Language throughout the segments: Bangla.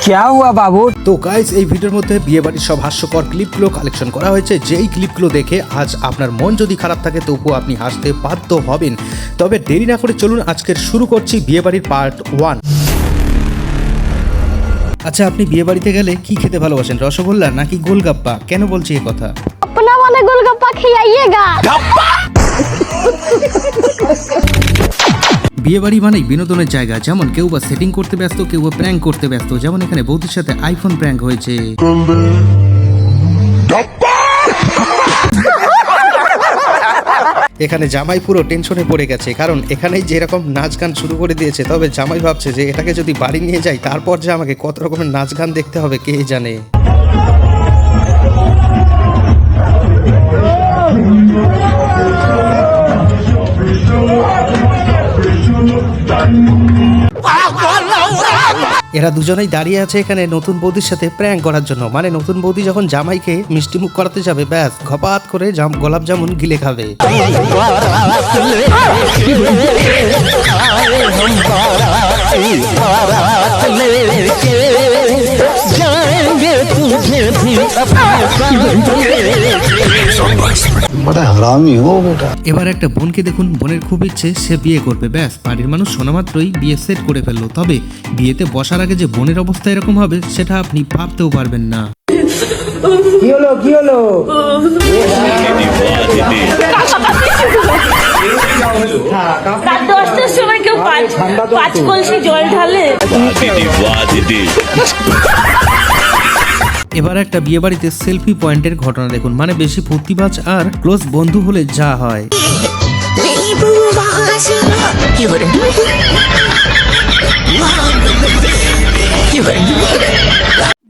क्या हुआ बाबू? তো গাইস, এই ভিডিওর মধ্যে বিয়েবাড়ির সব হাস্যকর ক্লিপগুলো কালেকশন করা হয়েছে। যেই ক্লিপগুলো দেখে আজ আপনার মন যদি খারাপ থাকে তবুও আপনি হাসতে বাধ্য হবেন। তবে দেরি না করে চলুন আজকের শুরু করছি বিয়েবাড়ির পার্ট 1। আচ্ছা, আপনি বিয়েবাড়িতে গেলে কি খেতে ভালোবাসেন, রসগোল্লা নাকি গোলগাপ্পা? কেন বলছি এই কথা? अपना वाला गोलगप्पा खिलाइएगा। বিয়েবাড়ি মানেই বিনোদনের জায়গা। যেমন কেউ বা সেটিং করতে ব্যস্ত, কেউ বা প্র্যাঙ্ক করতে ব্যস্ত। যেমন এখানে বৌদির সাথে আইফোন প্র্যাঙ্ক হয়েছে। এখানে জামাই পুরো টেনশনে পড়ে গেছে, কারণ এখানেই যেরকম নাচ গান শুরু করে দিয়েছে। তবে জামাই ভাবছে যে এটাকে যদি বাড়ি নিয়ে যাই তারপর যে আমাকে কত রকমের নাচ গান দেখতে হবে কে জানে। এরা দুজনেই দাঁড়িয়ে আছে এখানে নতুন বৌদির সাথে প্র্যাঙ্ক করার জন্য। মানে নতুন বৌদি যখন জামাইকে মিষ্টি মুখ করাতে যাবে, ব্যাস ঘপাত করে গোলাপ জামুন গিলে খাবে। এবার একটা বোনকে দেখুন, বোনের খুব ইচ্ছে সে বিয়ে করবে। ব্যাস বাড়ির মানুষ শোনা মাত্রই বিয়ে সেট করে ফেললো। তবে বিয়েতে বসার আগে যে বোনের অবস্থা এরকম হবে সেটা আপনি ভাবতেও পারবেন না। কি হলো? রাত 10টার সময় কেউ পাঁচ কলসি জল ঢালে। এবার একটা বিয়ে বাড়িতে সেলফি পয়েন্টের ঘটনা দেখুন। মানে বেশি ফুর্তিবাজ আর ক্লোজ বন্ধু হলে যা হয়।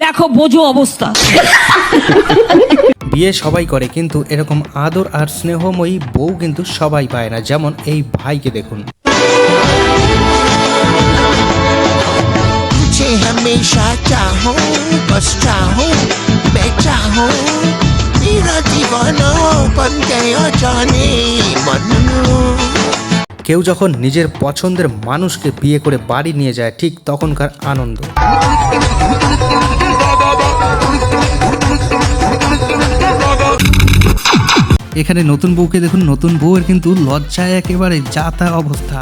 দেখো বোঝো অবস্থা। বিয়ে সবাই করে, কিন্তু এরকম আদর আর স্নেহময়ী বউ কিন্তু সবাই পায় না। যেমন এই ভাইকে দেখুন। हमेशा चाहूं बस चाहूं मैं चाहूं मेरा दीवाना बन गया जाने मन। কেউ যখন নিজের পছন্দের মানুষকে বিয়ে করে বাড়ি নিয়ে যায় ঠিক তখনকার আনন্দ। এখানে নতুন বউকে দেখুন। নতুন বউয়ের কিন্তু লজ্জায় একেবারে যাতা অবস্থা।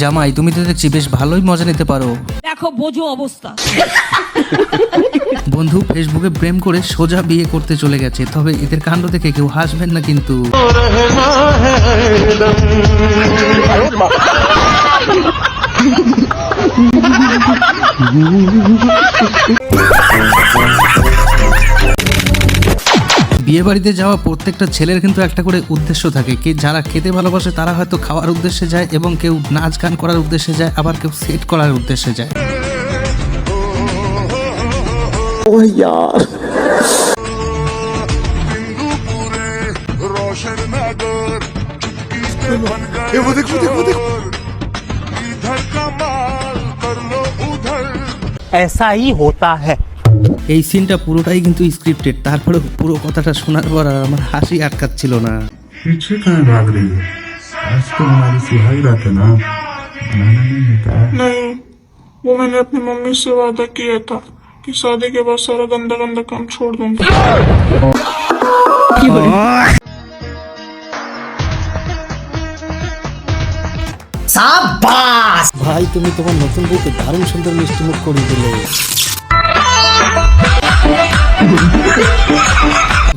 জামাই, তুমি তো দেখছি বেশ ভালোই মজা নিতে পারো। দেখো বোঝো অবস্থা। বন্ধু ফেসবুকে প্রেম করে সোজা বিয়ে করতে চলে গেছে। তবে এদের কাণ্ড দেখে কেউ হাসবেন না কিন্তু। বিয়ে বাড়িতে যাওয়া প্রত্যেকটা ছেলের কিন্তু একটা করে উদ্দেশ্য থাকে। যারা খেতে ভালোবাসে তারা হয়তো খাওয়ার উদ্দেশ্যে যায়, এবং কেউ নাচ গান করার উদ্দেশ্যে যায়, আবার কেউ সেট করার উদ্দেশ্যে যায়। ऐसा ही होता है। এই সিনটা পুরোটাই কিন্তু স্ক্রিপ্টেড। তারপরে পুরো কথাটা শোনার পর আর আমার হাসি আটকাচ্ছিল না। पीछे कहाँ भाग रही है? आज तो हमारी सुहाई रात है ना, बनाना नहीं होता है। नहीं, वो मैंने अपनी मम्मी से वादा किया था कि शादी के बाद सारा गंदा गंदा काम छोड़ दूंगा। ভাই, তুমি তোমার নতুন বউকে দারুণ সুন্দর মিষ্টি মুখ করিয়ে দিলে।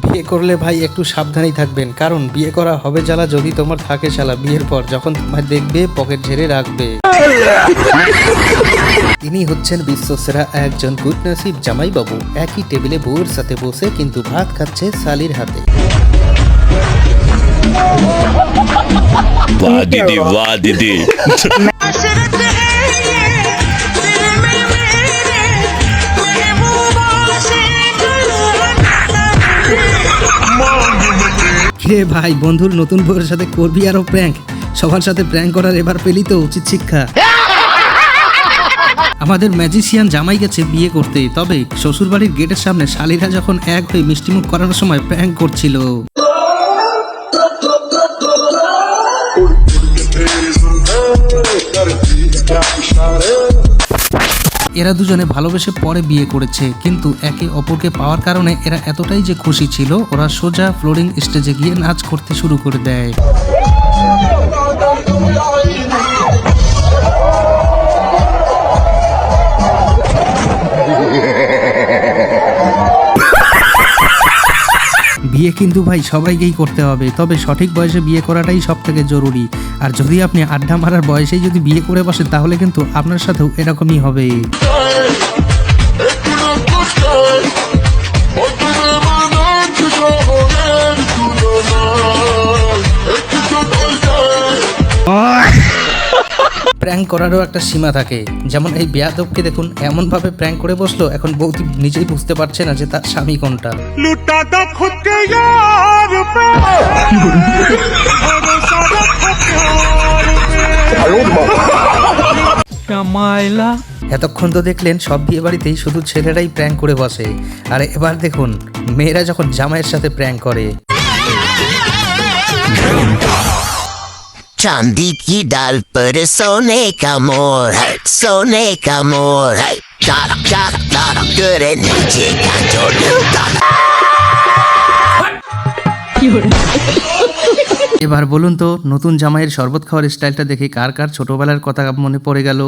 বিয়ে করলে ভাই একটু সাবধানেই থাকবেন, কারণ বিয়ে করা হবে জ্বালা যদি তোমার থাকে শালা। বিয়ের পর যখন তোমায় দেখবে পকেট ঝেড়ে রাখবে। তিনি হচ্ছেন বিশ্বসেরা একজন গুডনসিব জামাই বাবু। একই টেবিলে বউয়ের সাথে বসে কিন্তু ভাত খাচ্ছে শালির হাতে। वाह दीदी, वाह दीदी। রে ভাই, বন্ধুর নতুন বউয়ের সাথে করবি আরো প্র্যাঙ্ক? সবার সাথে প্র্যাঙ্ক করার এবার পেলি তো উচিত শিক্ষা। আমাদের ম্যাজিশিয়ান জামাই গেছে বিয়ে করতে, তবে শ্বশুরবাড়ির গেটের সামনে শালীরা যখন এক হয়ে মিষ্টিমুখ করানোর সময় প্র্যাঙ্ক করছিল। এরা দুজনে ভালোবেসে পরে বিয়ে করেছে, কিন্তু একে অপরকে পাওয়ার কারণে এরা এতটাই যে খুশি ছিল, ওরা সোজা ফ্লোরিং স্টেজে গিয়ে নাচ করতে শুরু করে দেয়। বিয়ে কিন্তু ভাই সবাইকেই করতে হবে, তবে সঠিক বয়সে বিয়ে করাটাই সব থেকে জরুরি। আর যদি আপনি আড্ডা মারার বয়সেই যদি বিয়ে করে বসেন তাহলে কিন্তু আপনার সাথেও এরকমই হবে। প্র্যাঙ্ক করারও একটা সীমা থাকে, যেমন এই বেয়াদবকে দেখুন এমন ভাবে প্র্যাঙ্ক করে বসলো, এখন বৌদি নিজেই বুঝতে পারছে না যে তার স্বামী কোনটা। এতক্ষণ তো দেখলেন সব বিয়ে বাড়িতেই শুধু ছেলেরাই প্র্যাঙ্ক করে বসে, আর এবার দেখুন মেয়েরা যখন জামাইয়ের সাথে প্র্যাঙ্ক করে। चांदी की डाल पर सोने का मोर है, सोने का मोर है, चारक चारक चारक करे नीचे का जोड़। এবার বলুন তো নতুন জামাইয়ের শরবত খাওয়ার স্টাইলটা দেখে কার কার ছোটবেলার কথা মনে পড়ে গেল?